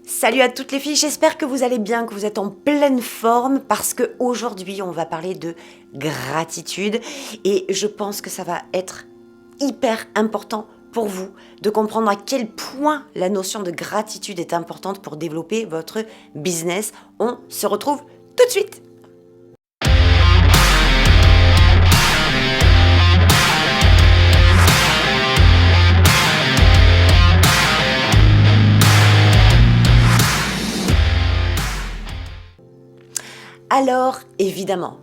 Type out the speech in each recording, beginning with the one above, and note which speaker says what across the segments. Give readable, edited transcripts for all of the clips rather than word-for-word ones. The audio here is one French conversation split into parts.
Speaker 1: Salut à toutes les filles, j'espère que vous allez bien, que vous êtes en pleine forme parce qu'aujourd'hui on va parler de gratitude et je pense que ça va être hyper important pour vous de comprendre à quel point la notion de gratitude est importante pour développer votre business. On se retrouve tout de suite. Alors, évidemment,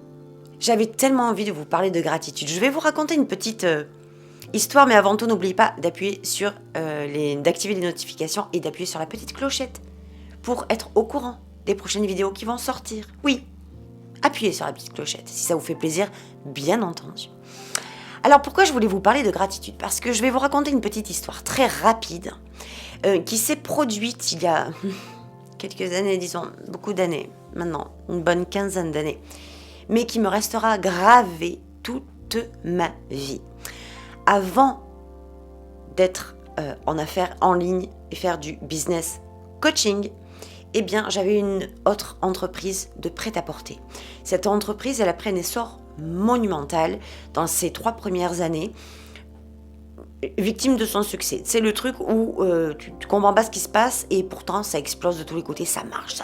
Speaker 1: j'avais tellement envie de vous parler de gratitude. Je vais vous raconter une petite histoire, mais avant tout, n'oubliez pas d'appuyer sur d'activer les notifications et d'appuyer sur la petite clochette pour être au courant des prochaines vidéos qui vont sortir. Oui, appuyez sur la petite clochette si ça vous fait plaisir, bien entendu. Alors, pourquoi je voulais vous parler de gratitude? Parce que je vais vous raconter une petite histoire très rapide qui s'est produite il y a quelques années, disons, beaucoup d'années, maintenant, une bonne quinzaine d'années, mais qui me restera gravée toute ma vie. Avant d'être en affaires en ligne et faire du business coaching, eh bien, j'avais une autre entreprise de prêt-à-porter. Cette entreprise, elle a pris un essor monumental dans ces 3 premières années, victime de son succès. C'est le truc où tu comprends pas ce qui se passe et pourtant ça explose de tous les côtés. Ça marche.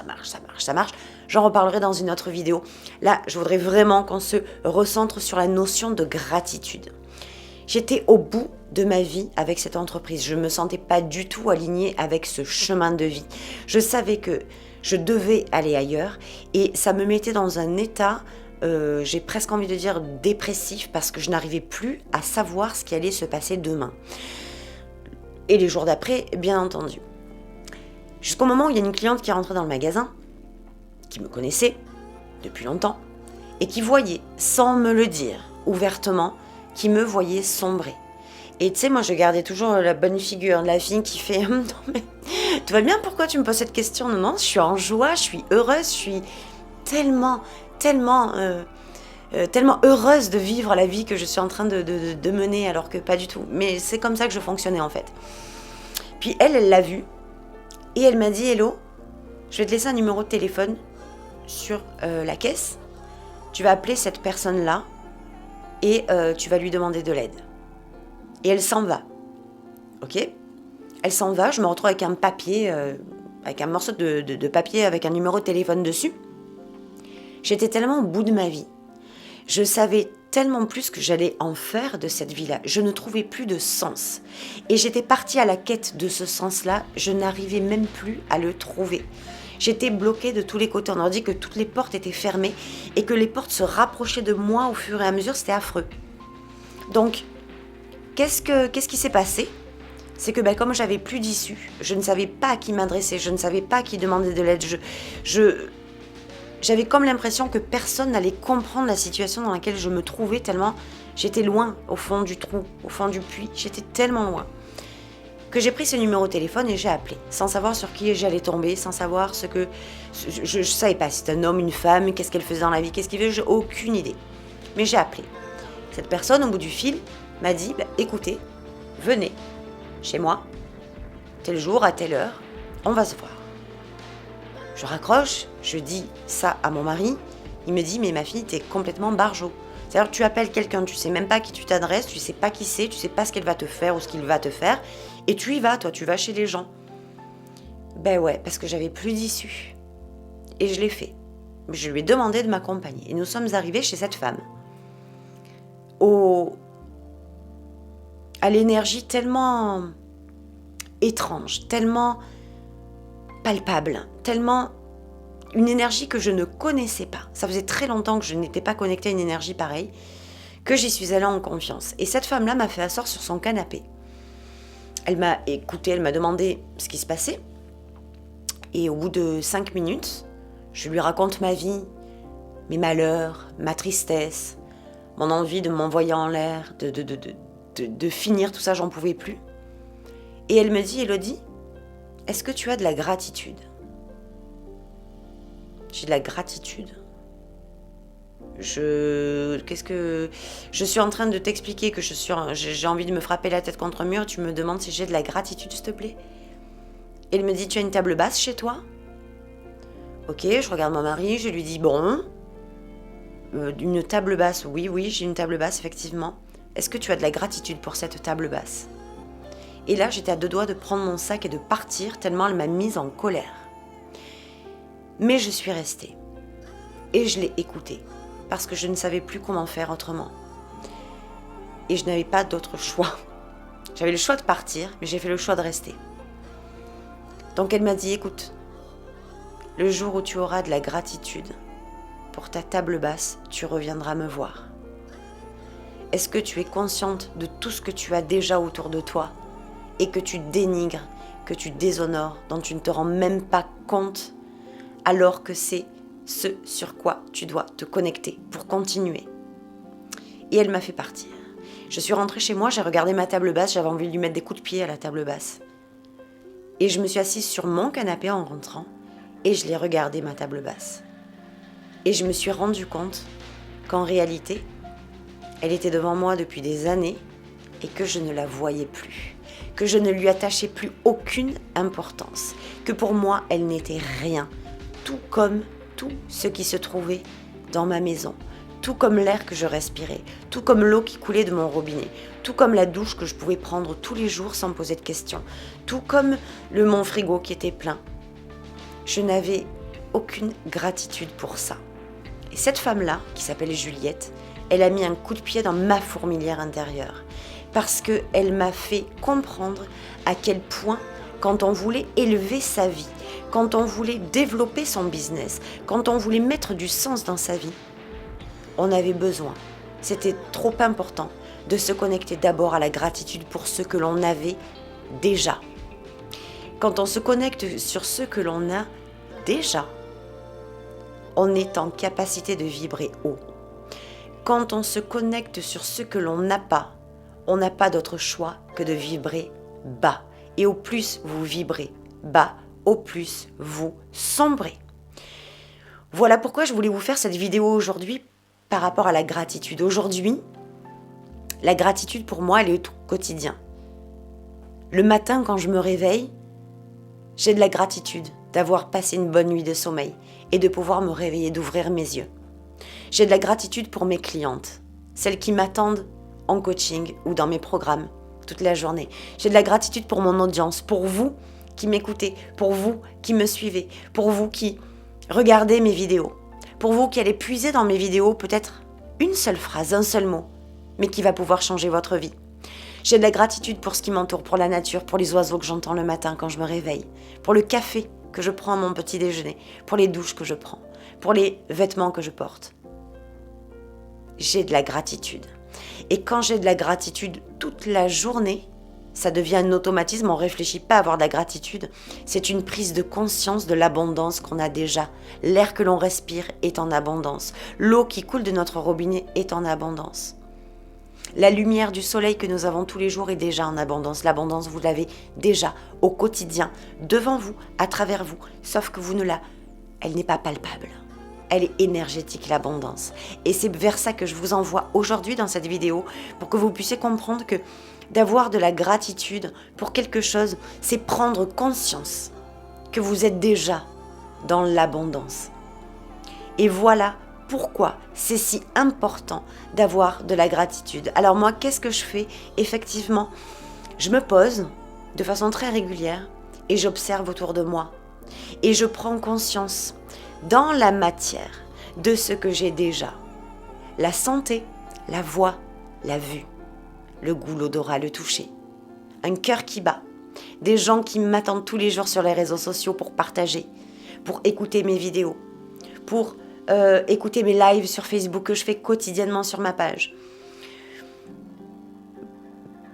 Speaker 1: J'en reparlerai dans une autre vidéo. Là, je voudrais vraiment qu'on se recentre sur la notion de gratitude. J'étais au bout de ma vie avec cette entreprise. Je me sentais pas du tout alignée avec ce chemin de vie. Je savais que je devais aller ailleurs et ça me mettait dans un état j'ai presque envie de dire dépressif parce que je n'arrivais plus à savoir ce qui allait se passer demain. Et les jours d'après, bien entendu. Jusqu'au moment où il y a une cliente qui est rentrée dans le magasin, qui me connaissait depuis longtemps, et qui voyait, sans me le dire ouvertement, qui me voyait sombrer. Et tu sais, moi je gardais toujours la bonne figure de la fille qui fait non mais tout va bien, pourquoi tu me poses cette question? Non, je suis en joie, je suis heureuse, je suis tellement heureuse de vivre la vie que je suis en train de mener, alors que pas du tout. Mais c'est comme ça que je fonctionnais en fait. Puis elle l'a vu et elle m'a dit: Hello, je vais te laisser un numéro de téléphone sur la caisse. Tu vas appeler cette personne-là et tu vas lui demander de l'aide. Et elle s'en va. Ok ? Elle s'en va, je me retrouve avec un papier, avec un morceau de papier avec un numéro de téléphone dessus. J'étais tellement au bout de ma vie. Je savais tellement plus ce que j'allais en faire de cette vie-là. Je ne trouvais plus de sens. Et j'étais partie à la quête de ce sens-là. Je n'arrivais même plus à le trouver. J'étais bloquée de tous les côtés. On aurait dit que toutes les portes étaient fermées et que les portes se rapprochaient de moi au fur et à mesure. C'était affreux. Donc, qu'est-ce qui s'est passé? C'est que comme j'avais plus d'issue, je ne savais pas à qui m'adresser. Je ne savais pas à qui demander de l'aide. J'avais comme l'impression que personne n'allait comprendre la situation dans laquelle je me trouvais, tellement j'étais loin, au fond du trou, au fond du puits. J'étais tellement loin que j'ai pris ce numéro de téléphone et j'ai appelé, sans savoir sur qui j'allais tomber, sans savoir ce que... Je savais pas si c'était un homme, une femme, qu'est-ce qu'elle faisait dans la vie, qu'est-ce qu'il veut, j'ai aucune idée. Mais j'ai appelé. Cette personne, au bout du fil, m'a dit: écoutez, venez chez moi, tel jour, à telle heure, on va se voir. Je raccroche, je dis ça à mon mari, il me dit: mais ma fille, t'es complètement barjot. C'est-à-dire que tu appelles quelqu'un, tu sais même pas à qui tu t'adresses, tu sais pas qui c'est, tu sais pas ce qu'elle va te faire ou ce qu'il va te faire, et tu y vas, toi, tu vas chez les gens. Ouais, parce que j'avais plus d'issue. Et je l'ai fait. Je lui ai demandé de m'accompagner. Et nous sommes arrivés chez cette femme. À l'énergie tellement étrange, tellement palpable, tellement une énergie que je ne connaissais pas. Ça faisait très longtemps que je n'étais pas connectée à une énergie pareille, que j'y suis allée en confiance. Et cette femme-là m'a fait asseoir sur son canapé. Elle m'a écoutée, elle m'a demandé ce qui se passait. Et au bout de 5 minutes, je lui raconte ma vie, mes malheurs, ma tristesse, mon envie de m'envoyer en l'air, de finir tout ça, j'en pouvais plus. Et elle me dit: Elodie, est-ce que tu as de la gratitude? J'ai de la gratitude. Je suis en train de t'expliquer que j'ai envie de me frapper la tête contre un mur. Tu me demandes si j'ai de la gratitude, s'il te plaît? Et il me dit, tu as une table basse chez toi ? Ok, je regarde mon mari, je lui dis, bon, une table basse, oui, j'ai une table basse, effectivement. Est-ce que tu as de la gratitude pour cette table basse ? Et là, j'étais à deux doigts de prendre mon sac et de partir, tellement elle m'a mise en colère. Mais je suis restée. Et je l'ai écoutée, parce que je ne savais plus comment faire autrement. Et je n'avais pas d'autre choix. J'avais le choix de partir, mais j'ai fait le choix de rester. Donc elle m'a dit, écoute, le jour où tu auras de la gratitude pour ta table basse, tu reviendras me voir. Est-ce que tu es consciente de tout ce que tu as déjà autour de toi et que tu dénigres, que tu déshonores, dont tu ne te rends même pas compte, alors que c'est ce sur quoi tu dois te connecter pour continuer. Et elle m'a fait partir. Je suis rentrée chez moi, j'ai regardé ma table basse, j'avais envie de lui mettre des coups de pied à la table basse. Et je me suis assise sur mon canapé en rentrant et je l'ai regardé ma table basse. Et je me suis rendu compte qu'en réalité, elle était devant moi depuis des années et que je ne la voyais plus, que je ne lui attachais plus aucune importance, que pour moi, elle n'était rien, tout comme tout ce qui se trouvait dans ma maison, tout comme l'air que je respirais, tout comme l'eau qui coulait de mon robinet, tout comme la douche que je pouvais prendre tous les jours sans poser de questions, tout comme mon frigo qui était plein. Je n'avais aucune gratitude pour ça. Et cette femme-là, qui s'appelle Juliette, elle a mis un coup de pied dans ma fourmilière intérieure, parce qu'elle m'a fait comprendre à quel point, quand on voulait élever sa vie, quand on voulait développer son business, quand on voulait mettre du sens dans sa vie, on avait besoin, c'était trop important, de se connecter d'abord à la gratitude pour ce que l'on avait déjà. Quand on se connecte sur ce que l'on a déjà, on est en capacité de vibrer haut. Quand on se connecte sur ce que l'on n'a pas, on n'a pas d'autre choix que de vibrer bas. Et au plus vous vibrez bas, au plus vous sombrez. Voilà pourquoi je voulais vous faire cette vidéo aujourd'hui par rapport à la gratitude. Aujourd'hui, la gratitude pour moi, elle est au quotidien. Le matin, quand je me réveille, j'ai de la gratitude d'avoir passé une bonne nuit de sommeil et de pouvoir me réveiller, d'ouvrir mes yeux. J'ai de la gratitude pour mes clientes, celles qui m'attendent en coaching ou dans mes programmes toute la journée. J'ai de la gratitude pour mon audience, pour vous qui m'écoutez, pour vous qui me suivez, pour vous qui regardez mes vidéos, pour vous qui allez puiser dans mes vidéos peut-être une seule phrase, un seul mot, mais qui va pouvoir changer votre vie. J'ai de la gratitude pour ce qui m'entoure, pour la nature, pour les oiseaux que j'entends le matin quand je me réveille, pour le café que je prends à mon petit déjeuner, pour les douches que je prends, pour les vêtements que je porte. J'ai de la gratitude. Et quand j'ai de la gratitude toute la journée, ça devient un automatisme, on ne réfléchit pas à avoir de la gratitude. C'est une prise de conscience de l'abondance qu'on a déjà. L'air que l'on respire est en abondance. L'eau qui coule de notre robinet est en abondance. La lumière du soleil que nous avons tous les jours est déjà en abondance. L'abondance, vous l'avez déjà au quotidien, devant vous, à travers vous, sauf que elle n'est pas palpable. Elle est énergétique, l'abondance. Et c'est vers ça que je vous envoie aujourd'hui dans cette vidéo, pour que vous puissiez comprendre que d'avoir de la gratitude pour quelque chose, c'est prendre conscience que vous êtes déjà dans l'abondance. Et voilà pourquoi c'est si important d'avoir de la gratitude. Alors moi, qu'est-ce que je fais ? Effectivement, je me pose de façon très régulière et j'observe autour de moi. Et je prends conscience dans la matière de ce que j'ai déjà. La santé, la voix, la vue, le goût, l'odorat, le toucher. Un cœur qui bat. Des gens qui m'attendent tous les jours sur les réseaux sociaux pour partager, pour écouter mes vidéos, pour écouter mes lives sur Facebook que je fais quotidiennement sur ma page.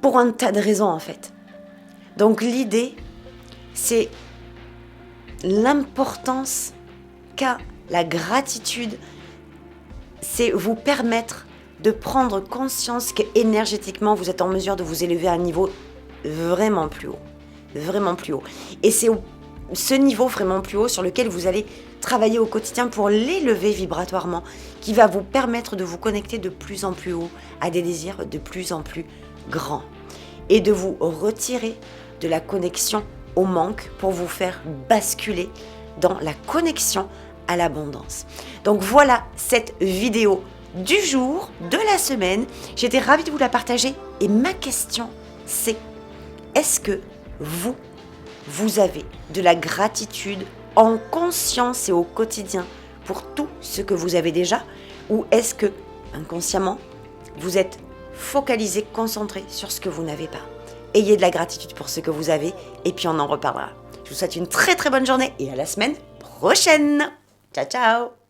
Speaker 1: Pour un tas de raisons en fait. Donc l'idée, c'est l'importance qu'a la gratitude, c'est vous permettre de prendre conscience qu'énergétiquement, vous êtes en mesure de vous élever à un niveau vraiment plus haut. Vraiment plus haut. Et c'est ce niveau vraiment plus haut sur lequel vous allez travailler au quotidien pour l'élever vibratoirement, qui va vous permettre de vous connecter de plus en plus haut à des désirs de plus en plus grands et de vous retirer de la connexion au manque pour vous faire basculer dans la connexion à l'abondance. Donc voilà cette vidéo du jour, de la semaine. J'étais ravie de vous la partager et ma question c'est, est-ce que vous avez de la gratitude en conscience et au quotidien pour tout ce que vous avez déjà, ou est-ce que inconsciemment vous êtes focalisé, concentré sur ce que vous n'avez pas? Ayez de la gratitude pour ce que vous avez et puis on en reparlera. Je vous souhaite une très très bonne journée et à la semaine prochaine. Ciao ciao.